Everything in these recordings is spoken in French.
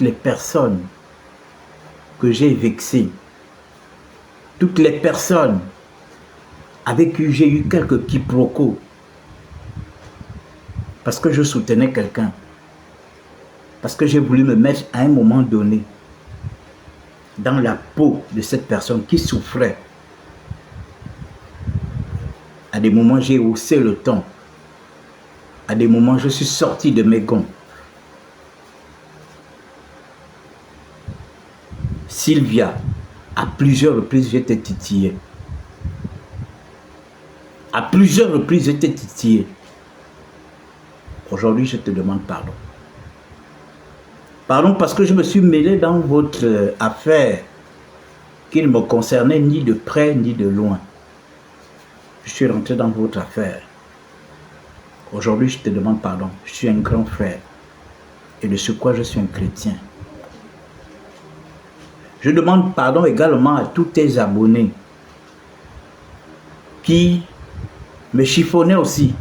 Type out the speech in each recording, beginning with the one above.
les personnes que j'ai vexées, toutes les personnes avec qui j'ai eu quelques quiproquos, parce que je soutenais quelqu'un, parce que j'ai voulu me mettre à un moment donné dans la peau de cette personne qui souffrait. À des moments, j'ai haussé le ton. À des moments, je suis sorti de mes gonds. Sylvia, à plusieurs reprises, j'étais titillé. À plusieurs reprises, j'étais titillé. Aujourd'hui, je te demande pardon. Pardon parce que je me suis mêlé dans votre affaire qui ne me concernait ni de près ni de loin. Je suis rentré dans votre affaire. Aujourd'hui, je te demande pardon. Je suis un grand frère. Et de ce quoi je suis un chrétien. Je demande pardon également à tous tes abonnés qui me chiffonnaient aussi.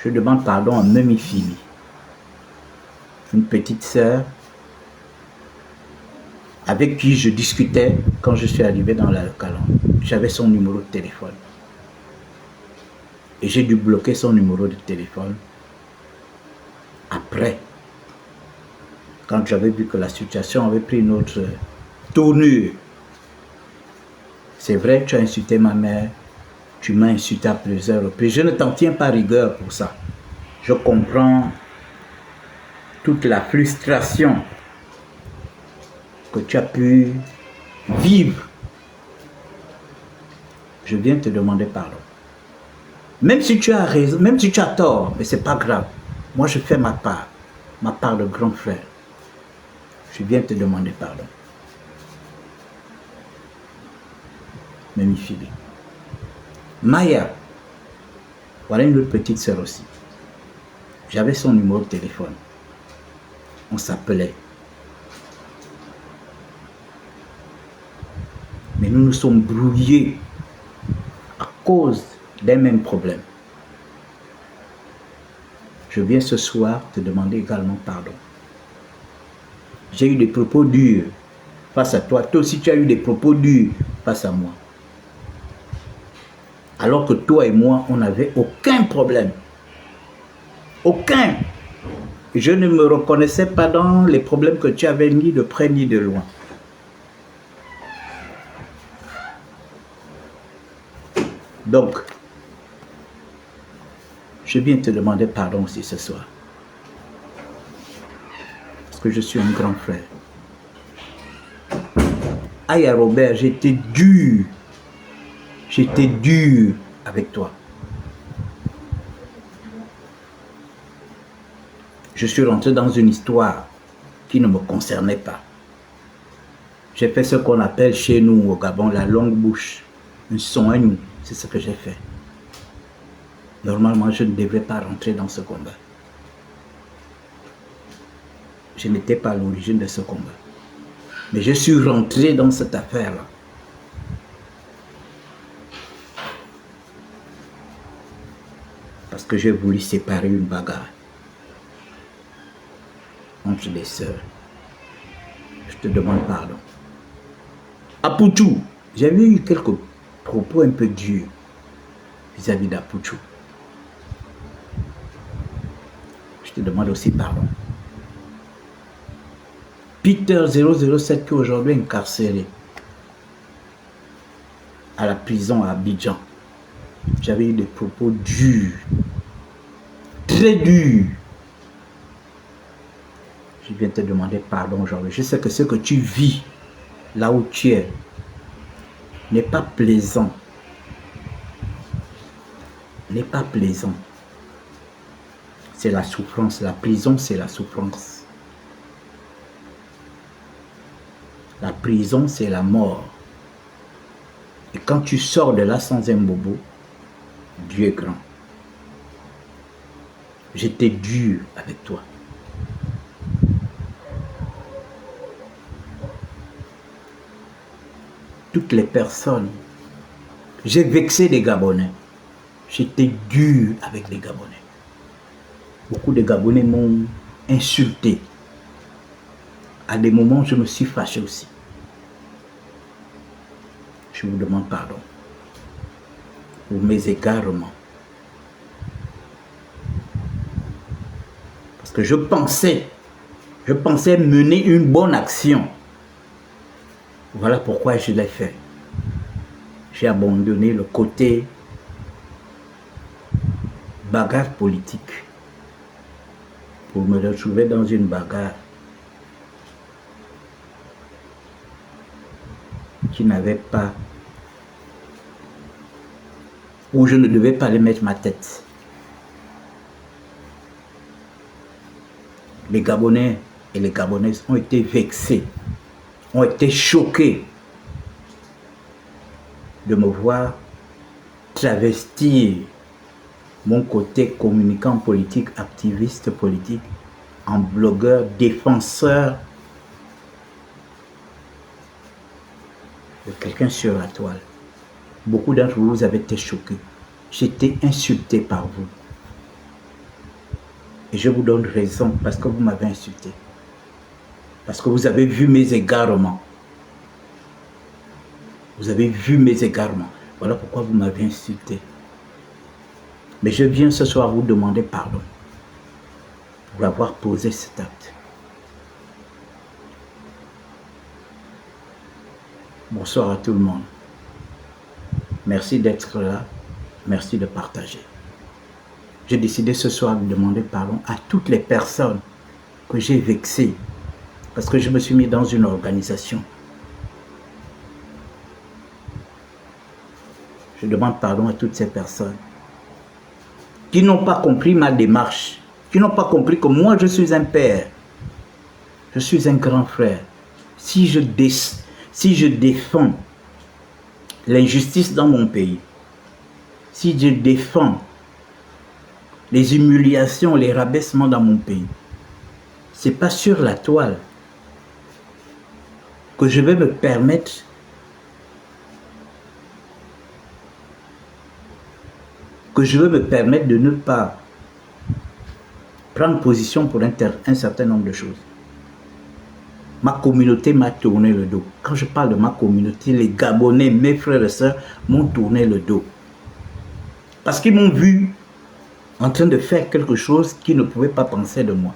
Je demande pardon à Memi Phili, une petite sœur avec qui je discutais quand je suis arrivé dans la Calon. J'avais son numéro de téléphone. Et j'ai dû bloquer son numéro de téléphone. Après, quand j'avais vu que la situation avait pris une autre tournure. C'est vrai, tu as insulté ma mère, tu m'as insulté à plusieurs reprises. Je ne t'en tiens pas rigueur pour ça. Je comprends toute la frustration que tu as pu vivre. Je viens te demander pardon. Même si tu as raison, même si tu as tort, mais c'est pas grave. Moi, je fais ma part de grand frère. Je viens te demander pardon. Memi Phili. Maya, voilà une autre petite sœur aussi. J'avais son numéro de téléphone. On s'appelait. Mais nous nous sommes brouillés à cause d'un même problème. Je viens ce soir te demander également pardon. J'ai eu des propos durs face à toi. Toi aussi, tu as eu des propos durs face à moi. Alors que toi et moi, on n'avait aucun problème. Aucun. Je ne me reconnaissais pas dans les problèmes que tu avais ni de près ni de loin. Donc, je viens te demander pardon aussi ce soir. Parce que je suis un grand frère. Aïe Robert, j'étais dur. J'étais dur avec toi. Je suis rentré dans une histoire qui ne me concernait pas. J'ai fait ce qu'on appelle chez nous au Gabon la longue bouche. Un soin, c'est ce que j'ai fait. Normalement, je ne devrais pas rentrer dans ce combat. Je n'étais pas à l'origine de ce combat. Mais je suis rentré dans cette affaire-là. Parce que j'ai voulu séparer une bagarre entre les sœurs. Je te demande pardon. Apoutou, j'avais eu quelques propos un peu durs vis-à-vis d'Apoutou. Je te demande aussi pardon. Peter 007 qui est aujourd'hui incarcéré à la prison à Abidjan. J'avais eu des propos durs, très durs. Je viens te demander pardon aujourd'hui. Je sais que ce que tu vis là où tu es n'est pas plaisant. N'est pas plaisant. C'est la souffrance. La prison, c'est la souffrance. La prison, c'est la mort. Et quand tu sors de là sans un bobo, Dieu est grand. J'étais dur avec toi. Toutes les personnes, j'ai vexé les Gabonais. J'étais dur avec les Gabonais. Beaucoup de Gabonais m'ont insulté. À des moments, je me suis fâché aussi. Je vous demande pardon pour mes égarements. Parce que je pensais mener une bonne action. Voilà pourquoi je l'ai fait. J'ai abandonné le côté bagarre politique pour me retrouver dans une bagarre qui n'avait pas, où je ne devais pas les mettre ma tête. Les Gabonais et les Gabonaises ont été vexés, ont été choqués de me voir travestir mon côté communicant politique, activiste politique, en blogueur, défenseur de quelqu'un sur la toile. Beaucoup d'entre vous avez été choqués. J'étais insulté par vous. Et je vous donne raison parce que vous m'avez insulté. Parce que vous avez vu mes égarements. Vous avez vu mes égarements. Voilà pourquoi vous m'avez insulté. Mais je viens ce soir vous demander pardon pour avoir posé cet acte. Bonsoir à tout le monde. Merci d'être là. Merci de partager. J'ai décidé ce soir de demander pardon à toutes les personnes que j'ai vexées parce que je me suis mis dans une organisation. Je demande pardon à toutes ces personnes qui n'ont pas compris ma démarche, qui n'ont pas compris que moi je suis un père, je suis un grand frère. Si je défends l'injustice dans mon pays, si je défends les humiliations, les rabaissements dans mon pays, ce n'est pas sur la toile que je vais me permettre de ne pas prendre position pour un certain nombre de choses. Ma communauté m'a tourné le dos. Quand je parle de ma communauté, les Gabonais, mes frères et sœurs, m'ont tourné le dos. Parce qu'ils m'ont vu en train de faire quelque chose qu'ils ne pouvaient pas penser de moi.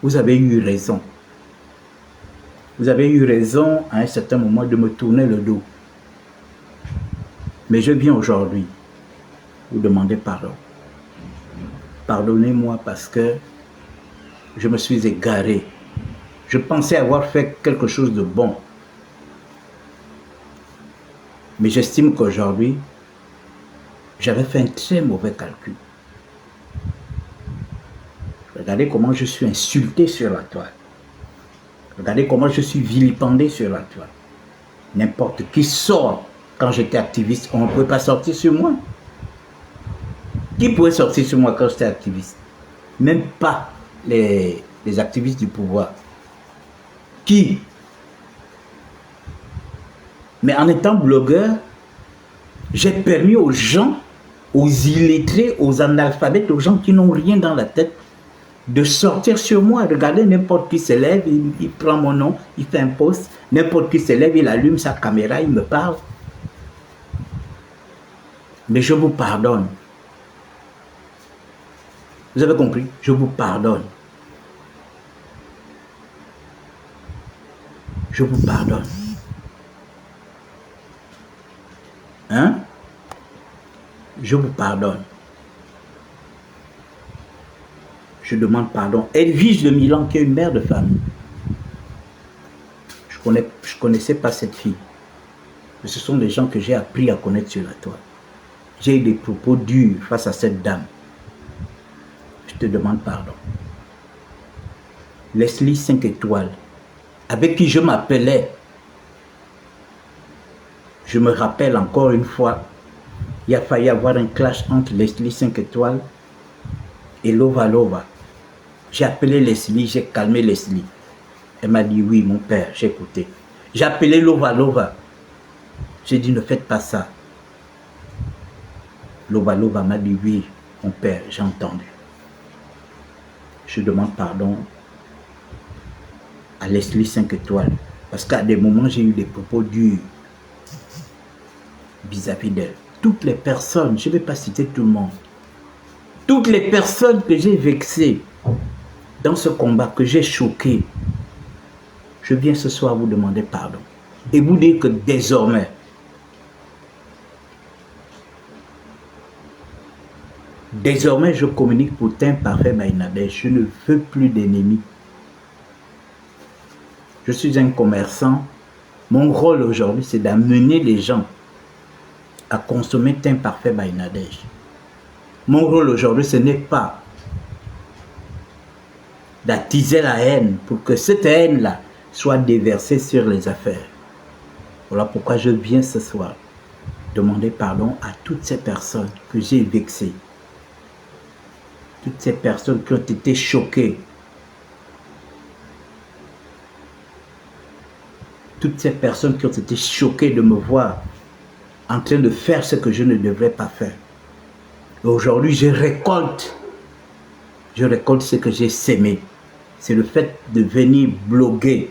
Vous avez eu raison. Vous avez eu raison à un certain moment de me tourner le dos. Mais je viens aujourd'hui vous demander pardon. Pardonnez-moi parce que je me suis égaré. Je pensais avoir fait quelque chose de bon. Mais j'estime qu'aujourd'hui, j'avais fait un très mauvais calcul. Regardez comment je suis insulté sur la toile. Regardez comment je suis vilipendé sur la toile. N'importe qui sort. Quand j'étais activiste, on ne pouvait pas sortir sur moi. Qui pouvait sortir sur moi quand j'étais activiste? Même pas les activistes du pouvoir. Qui? Mais en étant blogueur, j'ai permis aux gens, aux illettrés, aux analphabètes, aux gens qui n'ont rien dans la tête, de sortir sur moi. Regardez, n'importe qui se lève, il prend mon nom, il fait un post. N'importe qui se lève, il allume sa caméra, il me parle. Mais je vous pardonne. Vous avez compris? Je vous pardonne. Je vous pardonne. Hein? Je vous pardonne. Je demande pardon. Edwige de Milan, qui est une mère de famille. Je ne connaissais pas cette fille. Mais ce sont des gens que j'ai appris à connaître sur la toile. J'ai eu des propos durs face à cette dame. Je te demande pardon. Leslie 5 étoiles, avec qui je m'appelais. Je me rappelle encore une fois, il a failli avoir un clash entre Leslie 5 étoiles et Lova Lova. J'ai appelé Leslie, j'ai calmé Leslie. Elle m'a dit oui, mon père, j'ai écouté. J'ai appelé Lova Lova. J'ai dit ne faites pas ça. Lova Lova m'a dit oui, mon père, j'ai entendu. je demande pardon à Leslie 5 étoiles. Parce qu'à des moments, j'ai eu des propos durs vis-à-vis d'elle. Toutes les personnes, je ne vais pas citer tout le monde, toutes les personnes que j'ai vexées dans ce combat, que j'ai choquées, je viens ce soir vous demander pardon. Et vous dire que désormais, je communique pour Teint Parfait by Nadège. Je ne veux plus d'ennemis. Je suis un commerçant. Mon rôle aujourd'hui, c'est d'amener les gens à consommer Teint Parfait by Nadège. Mon rôle aujourd'hui, ce n'est pas d'attiser la haine pour que cette haine-là soit déversée sur les affaires. Voilà pourquoi je viens ce soir demander pardon à toutes ces personnes que j'ai vexées. Toutes ces personnes qui ont été choquées. Toutes ces personnes qui ont été choquées de me voir en train de faire ce que je ne devrais pas faire. Aujourd'hui, je récolte ce que j'ai sémé. C'est le fait de venir bloguer.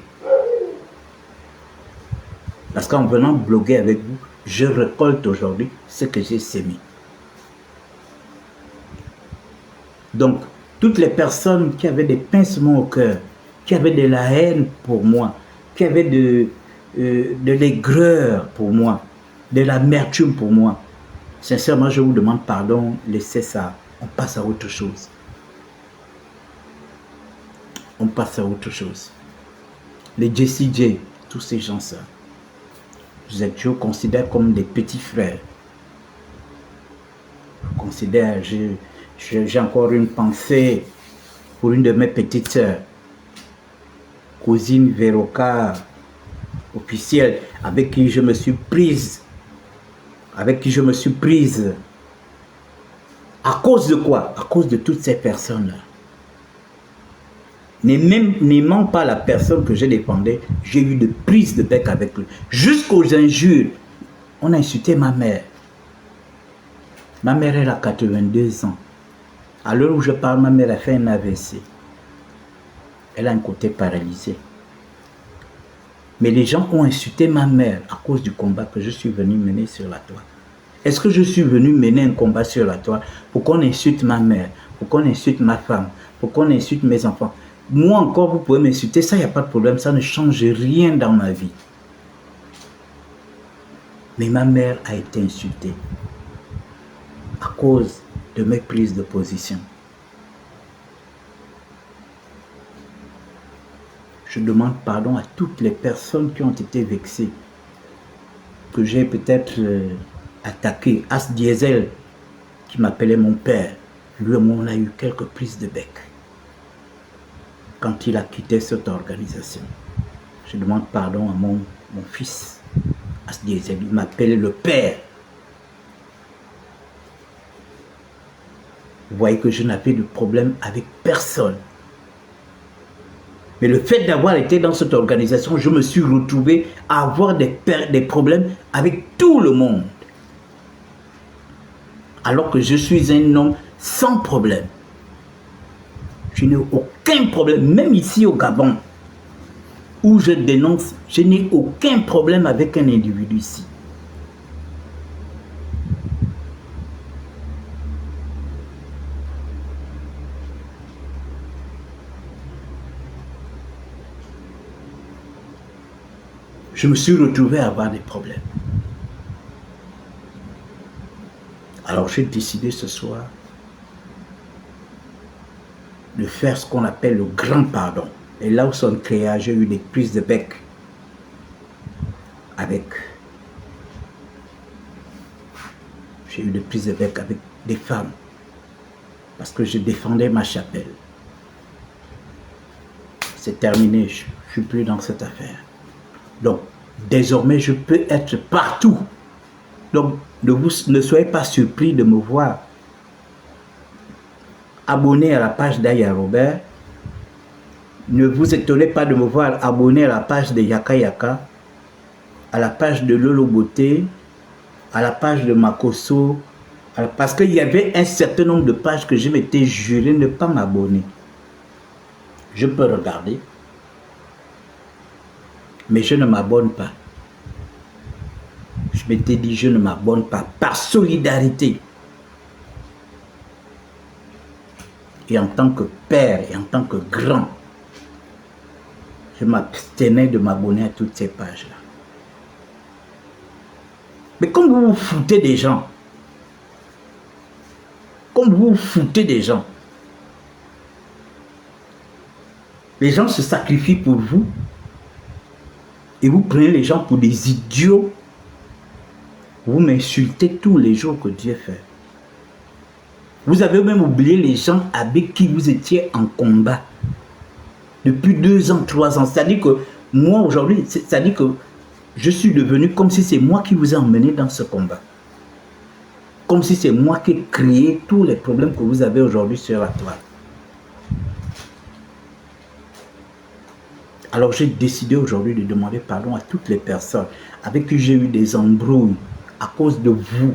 Parce qu'en venant bloguer avec vous, je récolte aujourd'hui ce que j'ai sémé. Donc, toutes les personnes qui avaient des pincements au cœur, qui avaient de la haine pour moi, qui avaient de l'aigreur pour moi, de l'amertume pour moi, sincèrement, je vous demande pardon, laissez ça, on passe à autre chose. On passe à autre chose. Les JCJ, tous ces gens-là, je considère comme des petits frères. Je considère, j'ai encore une pensée pour une de mes petites sœurs, cousine Véroca, officielle, avec qui je me suis prise. À cause de quoi? À cause de toutes ces personnes-là. N'aimant pas la personne que je défendais, j'ai eu de prises de bec avec lui. Jusqu'aux injures. On a insulté ma mère. Ma mère, elle a 82 ans. À l'heure où je parle, ma mère a fait un AVC. Elle a un côté paralysé. Mais les gens ont insulté ma mère à cause du combat que je suis venu mener sur la toile. Est-ce que je suis venu mener un combat sur la toile pour qu'on insulte ma mère, pour qu'on insulte ma femme, pour qu'on insulte mes enfants? Moi encore, vous pouvez m'insulter, ça, il n'y a pas de problème, ça ne change rien dans ma vie. Mais ma mère a été insultée à cause de mes prises de position. Je demande pardon à toutes les personnes qui ont été vexées, que j'ai peut-être attaqué. As Diesel, qui m'appelait mon père, lui et moi, on a eu quelques prises de bec quand il a quitté cette organisation. Je demande pardon à mon fils, As Diesel, il m'appelait le père. Vous voyez que je n'avais de problème avec personne. Mais le fait d'avoir été dans cette organisation, je me suis retrouvé à avoir des problèmes avec tout le monde. Alors que je suis un homme sans problème. Je n'ai aucun problème, même ici au Gabon, où je dénonce, je n'ai aucun problème avec un individu ici. Je me suis retrouvé à avoir des problèmes. Alors j'ai décidé ce soir de faire ce qu'on appelle le grand pardon. Et là où son créage, j'ai eu des prises de bec avec des femmes parce que je défendais ma chapelle. C'est terminé, je ne suis plus dans cette affaire. Donc, désormais, je peux être partout. Donc, ne soyez pas surpris de me voir abonné à la page d'Aya Robert. Ne vous étonnez pas de me voir abonné à la page de Yaka Yaka, à la page de Lolo Beauté, à la page de Makoso, parce qu'il y avait un certain nombre de pages que je m'étais juré ne pas m'abonner. Je peux regarder, mais je ne m'abonne pas. Je m'étais dit, je ne m'abonne pas par solidarité. Et en tant que père et en tant que grand, je m'abstenais de m'abonner à toutes ces pages-là. Mais comme vous vous foutez des gens, les gens se sacrifient pour vous et vous prenez les gens pour des idiots. Vous m'insultez tous les jours que Dieu fait. Vous avez même oublié les gens avec qui vous étiez en combat depuis 2 ans, 3 ans. C'est-à-dire que moi aujourd'hui, c'est-à-dire que je suis devenu comme si c'est moi qui vous ai emmené dans ce combat. Comme si c'est moi qui ai créé tous les problèmes que vous avez aujourd'hui sur la toile. Alors j'ai décidé aujourd'hui de demander pardon à toutes les personnes avec qui j'ai eu des embrouilles à cause de vous.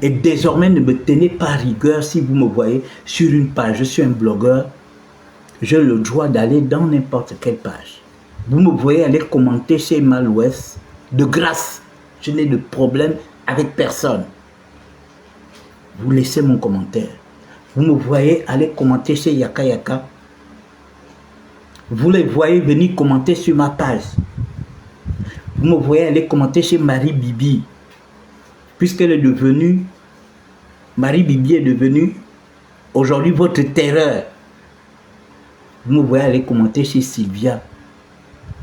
Et désormais, ne me tenez pas rigueur si vous me voyez sur une page. Je suis un blogueur. J'ai le droit d'aller dans n'importe quelle page. Vous me voyez aller commenter chez Mal-Ouest. De grâce, je n'ai de problème avec personne. Vous laissez mon commentaire. Vous me voyez aller commenter chez Yaka Yaka. Vous les voyez venir commenter sur ma page. Vous me voyez aller commenter chez Marie Bibi. Puisqu'elle est devenue, Marie Bibi est devenue aujourd'hui votre terreur. Vous me voyez aller commenter chez Sylvia.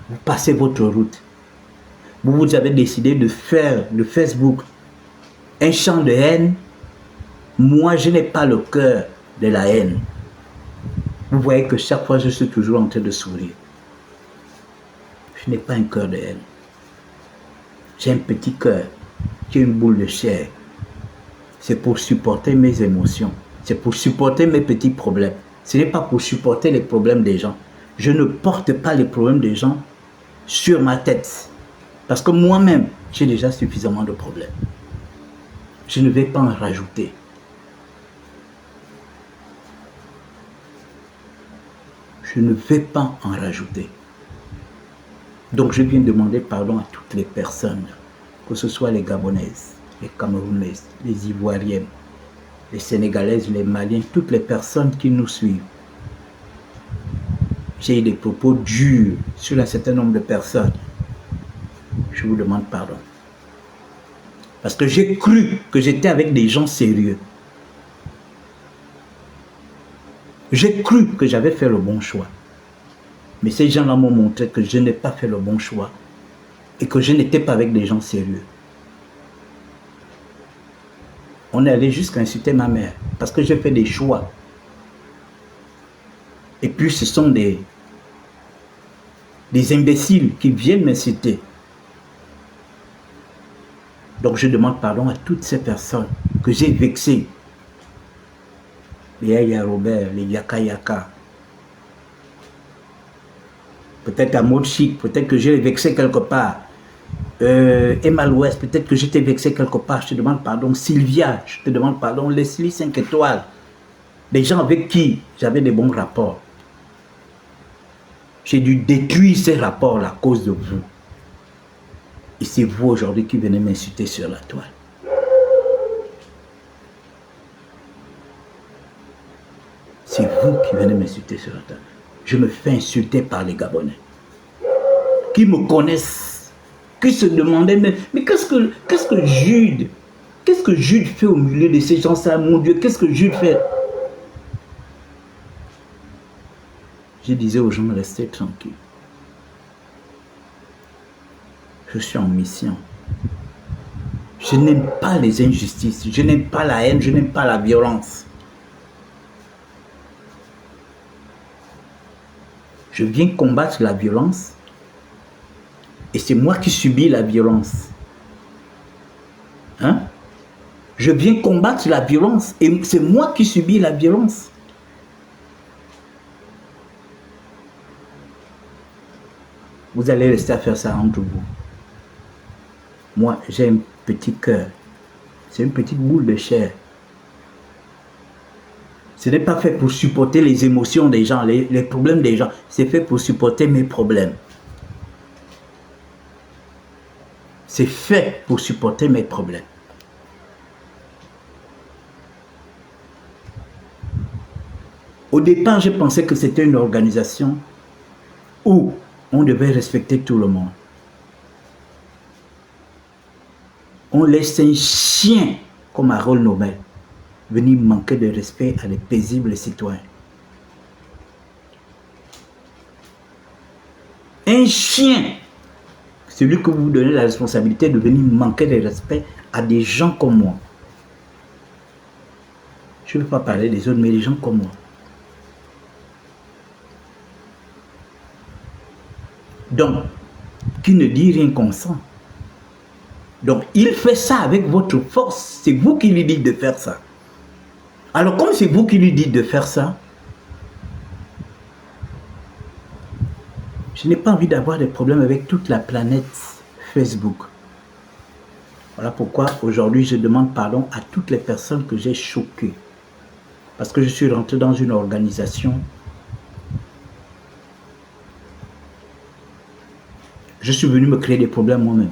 Vous passez votre route. Vous avez décidé de faire de Facebook un champ de haine. Moi, je n'ai pas le cœur de la haine. Vous voyez que chaque fois, je suis toujours en train de sourire. Je n'ai pas un cœur de haine. J'ai un petit cœur qui est une boule de chair. C'est pour supporter mes émotions. C'est pour supporter mes petits problèmes. Ce n'est pas pour supporter les problèmes des gens. Je ne porte pas les problèmes des gens sur ma tête. Parce que moi-même, j'ai déjà suffisamment de problèmes. Je ne vais pas en rajouter. Je ne vais pas en rajouter. Donc je viens demander pardon à toutes les personnes, que ce soit les Gabonaises, les Camerounaises, les Ivoiriennes, les Sénégalaises, les Maliens, toutes les personnes qui nous suivent. J'ai eu des propos durs sur un certain nombre de personnes. Je vous demande pardon. Parce que j'ai cru que j'étais avec des gens sérieux. J'ai cru que j'avais fait le bon choix. Mais ces gens-là m'ont montré que je n'ai pas fait le bon choix et que je n'étais pas avec des gens sérieux. On est allé jusqu'à insulter ma mère parce que j'ai fait des choix. Et puis ce sont des imbéciles qui viennent m'insulter. Donc je demande pardon à toutes ces personnes que j'ai vexées. Les Yaya Robert, les Yaka Yaka. Peut-être à Maud Chic, peut-être que j'ai vexé quelque part. Emma L'Ouest, peut-être que j'étais vexé quelque part. Je te demande pardon. Sylvia, je te demande pardon. Leslie 5 étoiles. Des gens avec qui j'avais des bons rapports. J'ai dû détruire ces rapports-là à cause de vous. Et c'est vous aujourd'hui qui venez m'insulter sur la toile. C'est vous qui venez m'insulter sur la toile. Je me fais insulter par les Gabonais. Qui me connaissent. Qui se demandaient même, mais qu'est-ce que Jude fait au milieu de ces gens-là, mon Dieu, qu'est-ce que Jude fait? Je disais aux gens, restez tranquilles. Je suis en mission. Je n'aime pas les injustices, je n'aime pas la haine, je n'aime pas la violence. Je viens combattre la violence et c'est moi qui subis la violence. Hein? Je viens combattre la violence et c'est moi qui subis la violence. Vous allez rester à faire ça entre vous. Moi, j'ai un petit cœur. C'est une petite boule de chair. Ce n'est pas fait pour supporter les émotions des gens, les problèmes des gens. C'est fait pour supporter mes problèmes. C'est fait pour supporter mes problèmes. Au départ, je pensais que c'était une organisation où on devait respecter tout le monde. On laisse un chien comme Harold Nobel venir manquer de respect à des paisibles citoyens. Un chien, celui que vous donnez la responsabilité de venir manquer de respect à des gens comme moi. Je ne veux pas parler des autres, mais des gens comme moi. Donc, qui ne dit rien consent. Donc, il fait ça avec votre force. C'est vous qui lui dites de faire ça. Alors, comme c'est vous qui lui dites de faire ça, je n'ai pas envie d'avoir des problèmes avec toute la planète Facebook. Voilà pourquoi aujourd'hui, je demande pardon à toutes les personnes que j'ai choquées. Parce que je suis rentré dans une organisation. Je suis venu me créer des problèmes moi-même.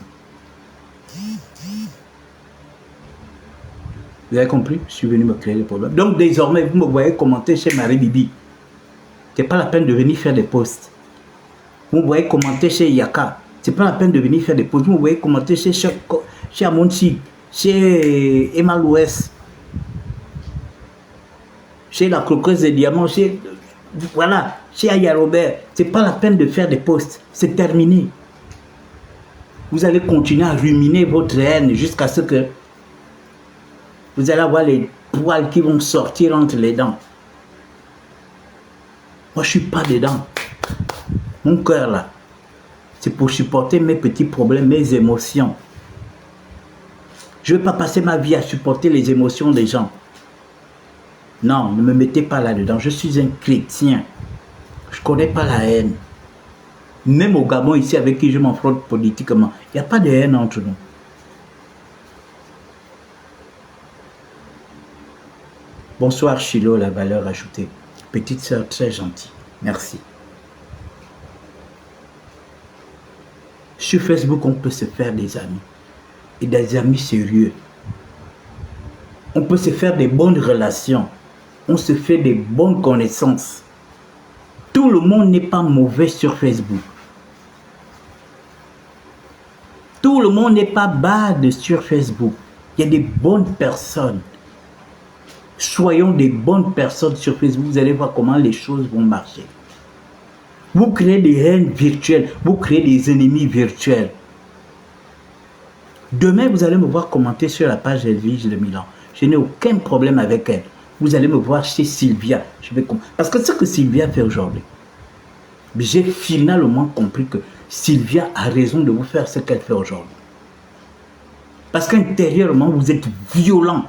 Vous avez compris? Je suis venu me créer des problèmes. Donc désormais, vous me voyez commenter chez Marie Bibi. Ce n'est pas la peine de venir faire des posts. Vous me voyez commenter chez Yaka. Ce n'est pas la peine de venir faire des posts. Vous me voyez commenter chez Amonchi, chez Emma Louès, chez la croqueuse de diamants, voilà, chez Aya Robert. Ce n'est pas la peine de faire des posts. C'est terminé. Vous allez continuer à ruminer votre haine jusqu'à ce que vous allez avoir les poils qui vont sortir entre les dents. Moi, je ne suis pas dedans. Mon cœur, là, c'est pour supporter mes petits problèmes, mes émotions. Je ne veux pas passer ma vie à supporter les émotions des gens. Non, ne me mettez pas là-dedans. Je suis un chrétien. Je ne connais pas la haine. Même au Gabon, ici, avec qui je m'affronte politiquement, il n'y a pas de haine entre nous. Bonsoir Chilo, la valeur ajoutée. Petite sœur très gentille. Merci. Sur Facebook, on peut se faire des amis. Et des amis sérieux. On peut se faire des bonnes relations. On se fait des bonnes connaissances. Tout le monde n'est pas mauvais sur Facebook. Tout le monde n'est pas bad sur Facebook. Il y a des bonnes personnes. Soyons des bonnes personnes sur Facebook. Vous allez voir comment les choses vont marcher. Vous créez des haines virtuelles. Vous créez des ennemis virtuels. Demain, vous allez me voir commenter sur la page Elvige de Milan. Je n'ai aucun problème avec elle. Vous allez me voir chez Sylvia. Parce que ce que Sylvia fait aujourd'hui, j'ai finalement compris que Sylvia a raison de vous faire ce qu'elle fait aujourd'hui. Parce qu'intérieurement, vous êtes violent.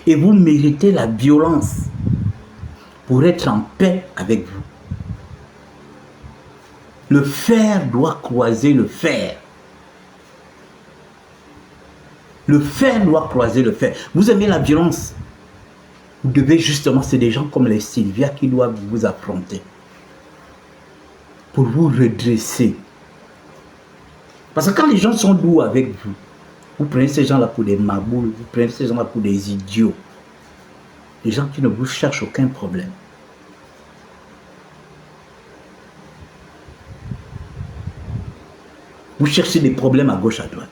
Et vous méritez la violence pour être en paix avec vous. Le fer doit croiser le fer. Le fer doit croiser le fer. Vous aimez la violence. Vous devez justement, c'est des gens comme les Sylvia qui doivent vous affronter. Pour vous redresser. Parce que quand les gens sont doux avec vous, vous prenez ces gens-là pour des maboules, vous prenez ces gens-là pour des idiots. Des gens qui ne vous cherchent aucun problème. Vous cherchez des problèmes à gauche, à droite.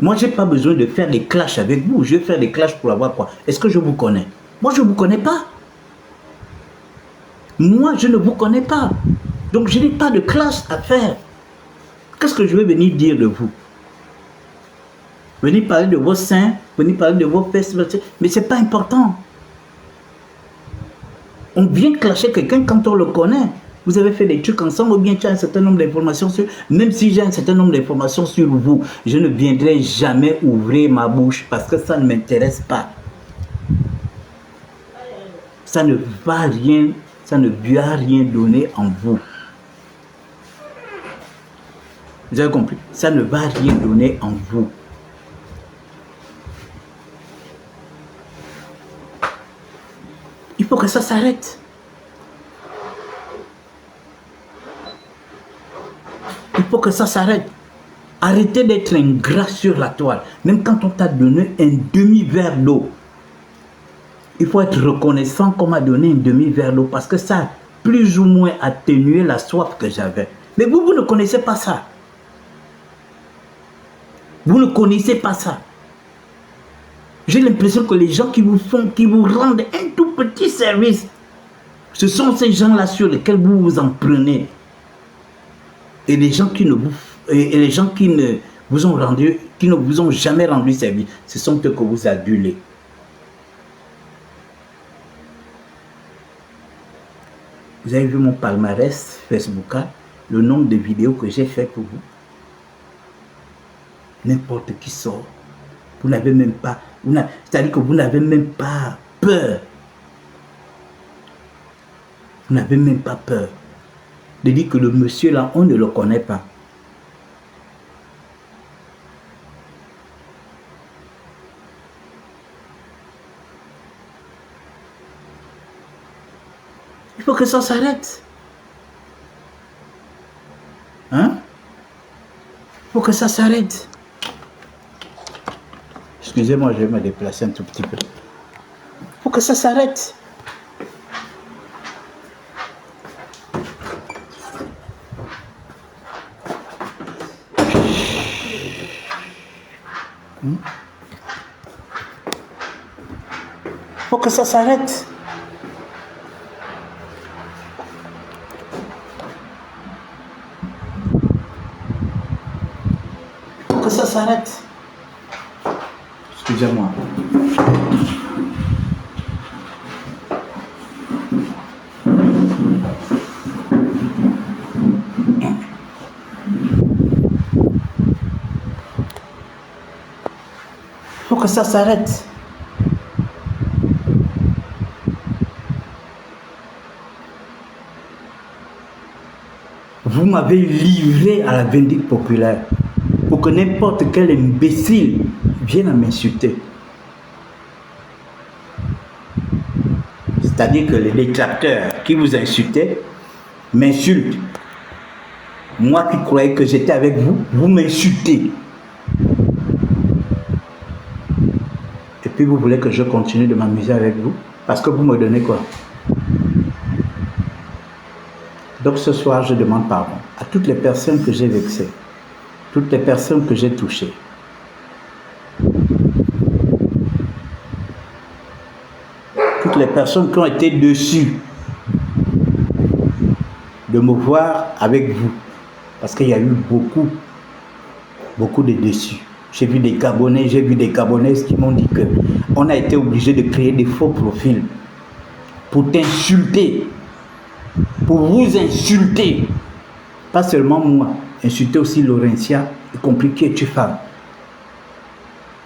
Moi, je n'ai pas besoin de faire des clashs avec vous. Je vais faire des clashs pour avoir quoi? Est-ce que je vous connais? Moi, je ne vous connais pas. Moi, je ne vous connais pas. Donc, je n'ai pas de clash à faire. Qu'est-ce que je vais venir dire de vous? Venir parler de vos seins, venir parler de vos fesses, mais ce n'est pas important. On vient clasher quelqu'un quand on le connaît. Vous avez fait des trucs ensemble ou bien tu as un certain nombre d'informations sur... Même si j'ai un certain nombre d'informations sur vous, je ne viendrai jamais ouvrir ma bouche parce que ça ne m'intéresse pas. Ça ne va rien, ça ne va rien donner en vous. Vous avez compris? Ça ne va rien donner en vous. faut que ça s'arrête. Il faut que ça s'arrête. Arrêtez d'être ingrat sur la toile. Même quand on t'a donné un demi-verre d'eau, il faut être reconnaissant qu'on m'a donné un demi-verre d'eau parce que ça a plus ou moins atténué la soif que j'avais. Mais vous, vous ne connaissez pas ça. Vous ne connaissez pas ça. J'ai l'impression que les gens qui vous rendent un tout petit service, ce sont ces gens-là sur lesquels vous vous en prenez. Et les gens qui ne vous ont jamais rendu service, ce sont eux que vous adulez. Vous avez vu mon palmarès Facebook, le nombre de vidéos que j'ai fait pour vous. N'importe qui sort. Vous n'avez même pas, c'est-à-dire que vous n'avez même pas peur. Vous n'avez même pas peur de dire que le monsieur là, on ne le connaît pas. Il faut que ça s'arrête. Hein? Il faut que ça s'arrête. Excusez-moi, je vais me déplacer un tout petit peu. Il faut que ça s'arrête. Il faut que ça s'arrête. Il faut que ça s'arrête. Excusez-moi. Il faut que ça s'arrête. Vous m'avez livré à la vindicte populaire pour que n'importe quel imbécile vienne à m'insulter. C'est-à-dire que les détracteurs qui vous insultaient m'insultent. Moi qui croyais que j'étais avec vous, vous m'insultez. Et puis vous voulez que je continue de m'amuser avec vous parce que vous me donnez quoi? Donc ce soir, je demande pardon à toutes les personnes que j'ai vexées, toutes les personnes que j'ai touchées. Toutes les personnes qui ont été déçues de me voir avec vous. Parce qu'il y a eu beaucoup de déçus. J'ai vu des Gabonais, j'ai vu des Gabonaises qui m'ont dit qu'on a été obligé de créer des faux profils pour t'insulter, pour vous insulter. Pas seulement moi, insulter aussi Laurentia, y compris qui es-tu femme.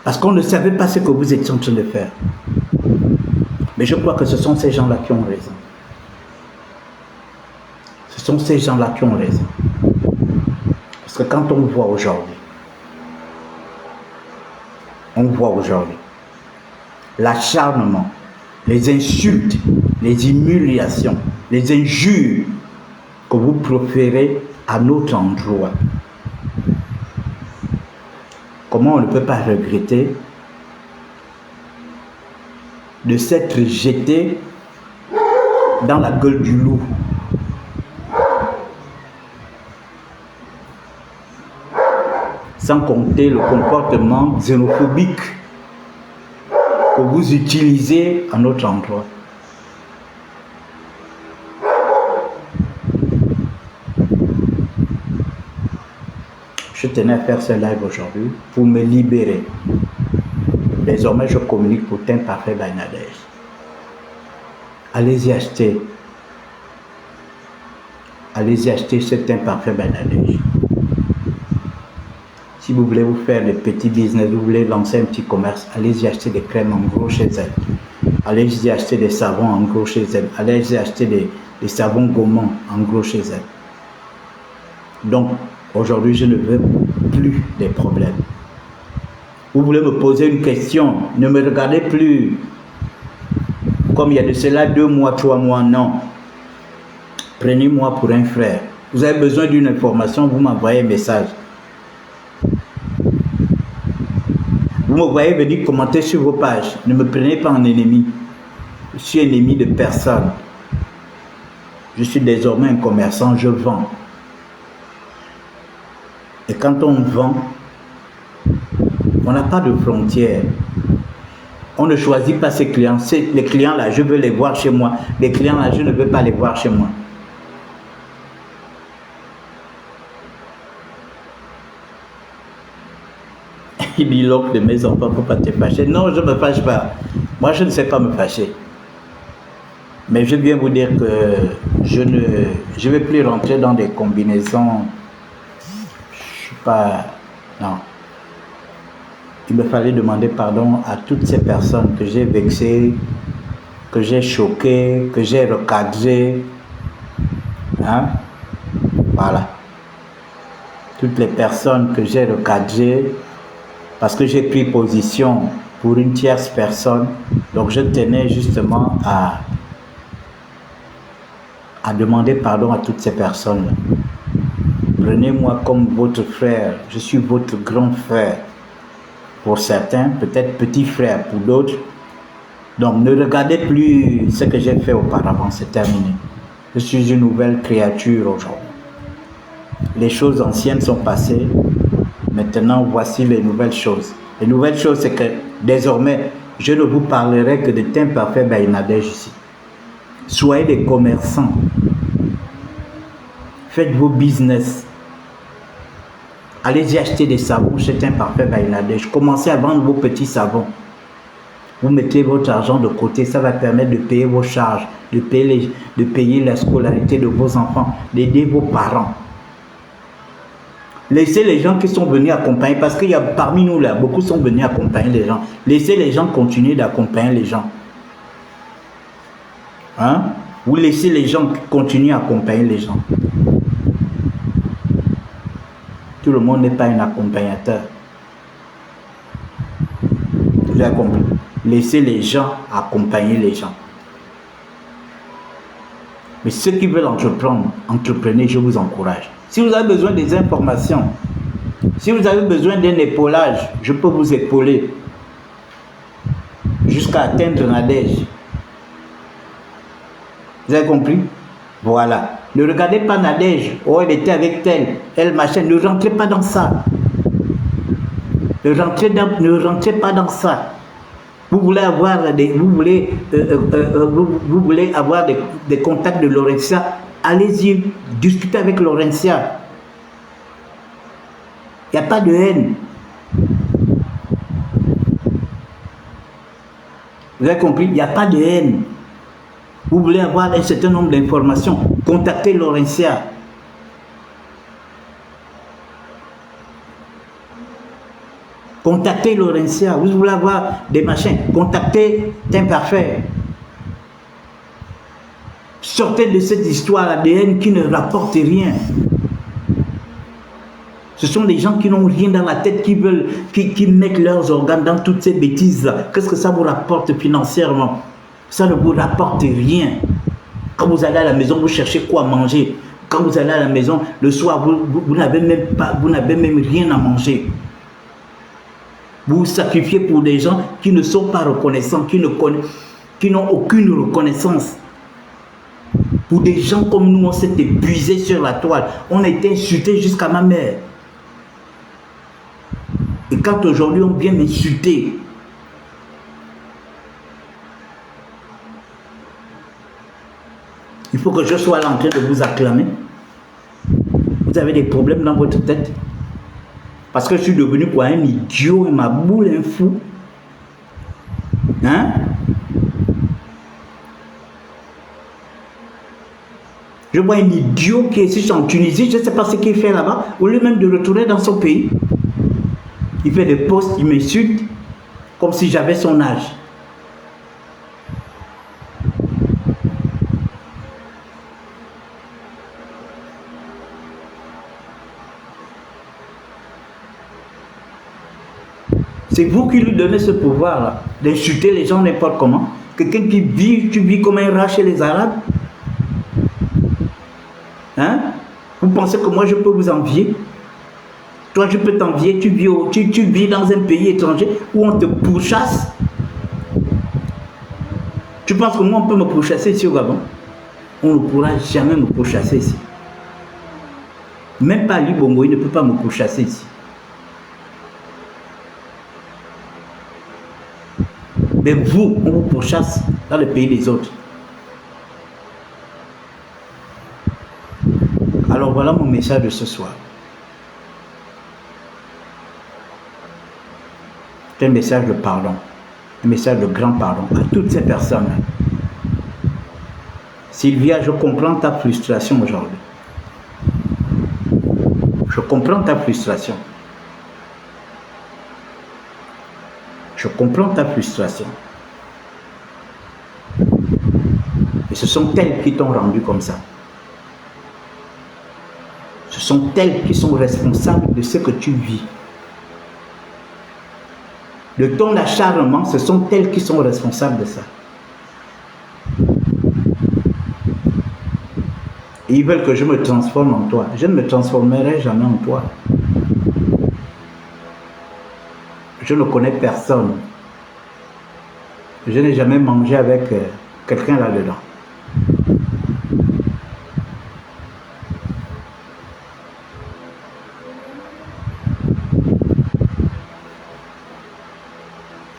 Parce qu'on ne savait pas ce que vous étiez en train de faire. Mais je crois que ce sont ces gens-là qui ont raison. Ce sont ces gens-là qui ont raison. Parce que quand on voit aujourd'hui l'acharnement, les insultes, les humiliations, les injures que vous proférez à notre endroit, comment on ne peut pas regretter de s'être jeté dans la gueule du loup. Sans compter le comportement xénophobique que vous utilisez à notre endroit. Je tenais à faire ce live aujourd'hui pour me libérer. Désormais, je communique pour Teint Parfait by Nadège. Allez-y acheter. Allez-y acheter ce Teint Parfait by Nadège. Si vous voulez vous faire des petits business, vous voulez lancer un petit commerce, allez-y acheter des crèmes en gros chez elle. Allez-y acheter des savons en gros chez elle. Allez-y acheter des savons gourmands en gros chez elle. Donc, aujourd'hui, je ne veux plus des problèmes. Vous voulez me poser une question, ne me regardez plus. comme il y a de cela 2 mois, 3 mois, non. Prenez-moi pour un frère. Vous avez besoin d'une information, vous m'envoyez un message. Vous me voyez venir commenter sur vos pages. Ne me prenez pas en ennemi. Je suis ennemi de personne. Je suis désormais un commerçant, je vends. Et quand on vend, on n'a pas de frontières. On ne choisit pas ses clients. Les clients là, je veux les voir chez moi. Les clients là, je ne veux pas les voir chez moi. Il dit l'oncle de mes enfants, il ne faut pas te fâcher. Non, je ne me fâche pas. Moi, je ne sais pas me fâcher. Mais je viens vous dire que je ne vais plus rentrer dans des combinaisons. Je ne suis pas... Non. Il me fallait demander pardon à toutes ces personnes que j'ai vexées, que j'ai choquées, que j'ai recadrées. Hein? Voilà. Toutes les personnes que j'ai recadrées, parce que j'ai pris position pour une tierce personne, donc je tenais justement à demander pardon à toutes ces personnes. Prenez-moi comme votre frère, je suis votre grand frère. Pour certains, peut-être petit frère pour d'autres. Donc ne regardez plus ce que j'ai fait auparavant, c'est terminé. Je suis une nouvelle créature aujourd'hui. Les choses anciennes sont passées. Maintenant, voici les nouvelles choses. Les nouvelles choses, c'est que désormais, je ne vous parlerai que de Teint Parfait by Nadège ici. Soyez des commerçants. Faites vos business. Allez-y acheter des savons chez Teint Parfait by Nadège. Commencez à vendre vos petits savons. Vous mettez votre argent de côté, ça va permettre de payer vos charges, de payer la scolarité de vos enfants, d'aider vos parents. Laissez les gens qui sont venus accompagner, parce qu'il y a parmi nous là, beaucoup sont venus accompagner les gens. Laissez les gens continuer d'accompagner les gens. Hein? Vous laissez les gens continuer à accompagner les gens. Tout le monde n'est pas un accompagnateur. Vous avez compris? Laissez les gens accompagner les gens. Mais ceux qui veulent entreprendre, entreprenez, je vous encourage. Si vous avez besoin des informations, si vous avez besoin d'un épaulage, je peux vous épauler jusqu'à atteindre Nadège. Vous avez compris? Voilà. Ne regardez pas Nadège. Oh, elle était avec elle machin. Ne rentrez pas dans ça. Ne rentrez pas dans ça. Vous voulez avoir des contacts de Laurentia, allez-y, discutez avec Laurentia. Il n'y a pas de haine. Vous avez compris? Il n'y a pas de haine. Vous voulez avoir un certain nombre d'informations, contactez Laurentia. Contactez Laurentia. Vous voulez avoir des machins, contactez Teint Parfait. Sortez de cette histoire ADN qui ne rapporte rien. Ce sont des gens qui n'ont rien dans la tête, qui mettent leurs organes dans toutes ces bêtises. Qu'est-ce que ça vous rapporte financièrement? Ça ne vous rapporte rien. Quand vous allez à la maison, vous cherchez quoi manger. Quand vous allez à la maison, le soir, vous n'avez même rien à manger. Vous vous sacrifiez pour des gens qui ne sont pas reconnaissants, qui n'ont aucune reconnaissance. Pour des gens comme nous, on s'est épuisé sur la toile. On a été insulté jusqu'à ma mère. Et quand aujourd'hui on vient m'insulter, il faut que je sois là en train de vous acclamer. Vous avez des problèmes dans votre tête. Parce que je suis devenu quoi, un idiot et ma boule, un fou. Hein? Je vois un idiot qui est ici en Tunisie, je ne sais pas ce qu'il fait là-bas, au lieu même de retourner dans son pays. Il fait des posts, il m'insulte, comme si j'avais son âge. C'est vous qui lui donnez ce pouvoir-là, d'insulter les gens n'importe comment. Quelqu'un qui vit, tu vis comme un rat chez les Arabes. Hein? Vous pensez que moi je peux vous envier? Toi je peux t'envier, tu vis dans un pays étranger où on te pourchasse. Tu penses que moi on peut me pourchasser ici au Gabon? On ne pourra jamais me pourchasser ici. Même pas Ali Bongo, il ne peut pas me pourchasser ici. Mais vous, on vous pourchasse dans le pays des autres. Alors voilà mon message de ce soir. C'est un message de pardon. Un message de grand pardon à toutes ces personnes. Sylvia, je comprends ta frustration aujourd'hui. Je comprends ta frustration. Je comprends ta frustration. Et ce sont elles qui t'ont rendu comme ça. Ce sont elles qui sont responsables de ce que tu vis. De ton acharnement, ce sont elles qui sont responsables de ça. Et ils veulent que je me transforme en toi. Je ne me transformerai jamais en toi. Je ne connais personne. Je n'ai jamais mangé avec quelqu'un là-dedans.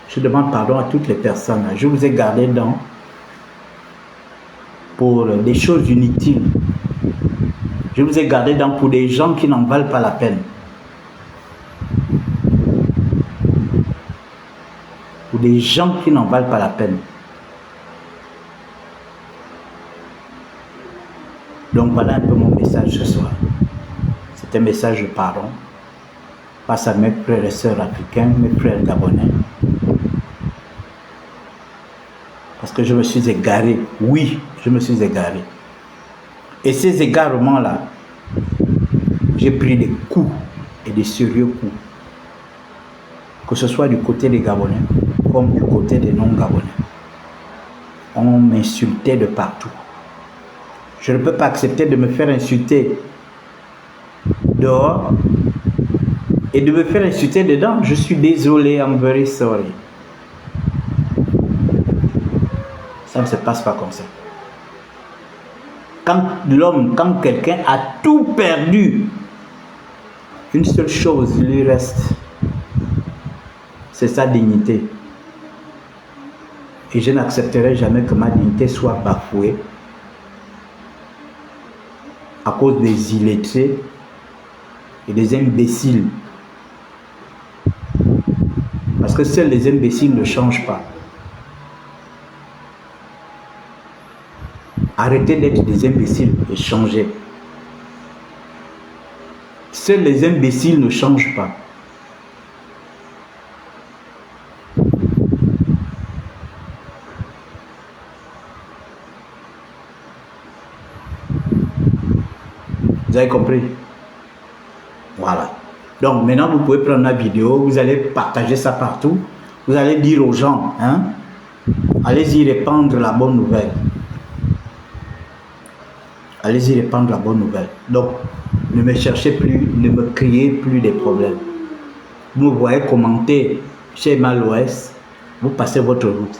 Je demande pardon à toutes les personnes. Je vous ai gardé dans pour des choses inutiles. Je vous ai gardé dans pour des gens qui n'en valent pas la peine. Pour des gens qui n'en valent pas la peine. Donc voilà un peu mon message ce soir. C'est un message de pardon face à mes frères et sœurs africains, mes frères gabonais. Parce que je me suis égaré. Oui, je me suis égaré. Et ces égarements-là, j'ai pris des coups et des sérieux coups. Que ce soit du côté des Gabonais comme du côté des non-Gabonais. On m'insultait de partout. Je ne peux pas accepter de me faire insulter dehors et de me faire insulter dedans. Je suis désolé, I'm very sorry. Ça ne se passe pas comme ça. Quand quelqu'un a tout perdu, une seule chose lui reste, c'est sa dignité. Et je n'accepterai jamais que ma dignité soit bafouée à cause des illettrés et des imbéciles. Parce que seuls les imbéciles ne changent pas. Arrêtez d'être des imbéciles et changez. Seuls les imbéciles ne changent pas. Vous avez compris? Voilà. Donc maintenant vous pouvez prendre la vidéo, vous allez partager ça partout. Vous allez dire aux gens, hein, allez-y répandre la bonne nouvelle. Allez-y répandre la bonne nouvelle. Donc, ne me cherchez plus, ne me criez plus des problèmes. Vous me voyez commenter chez Mal-Ouest, vous passez votre route.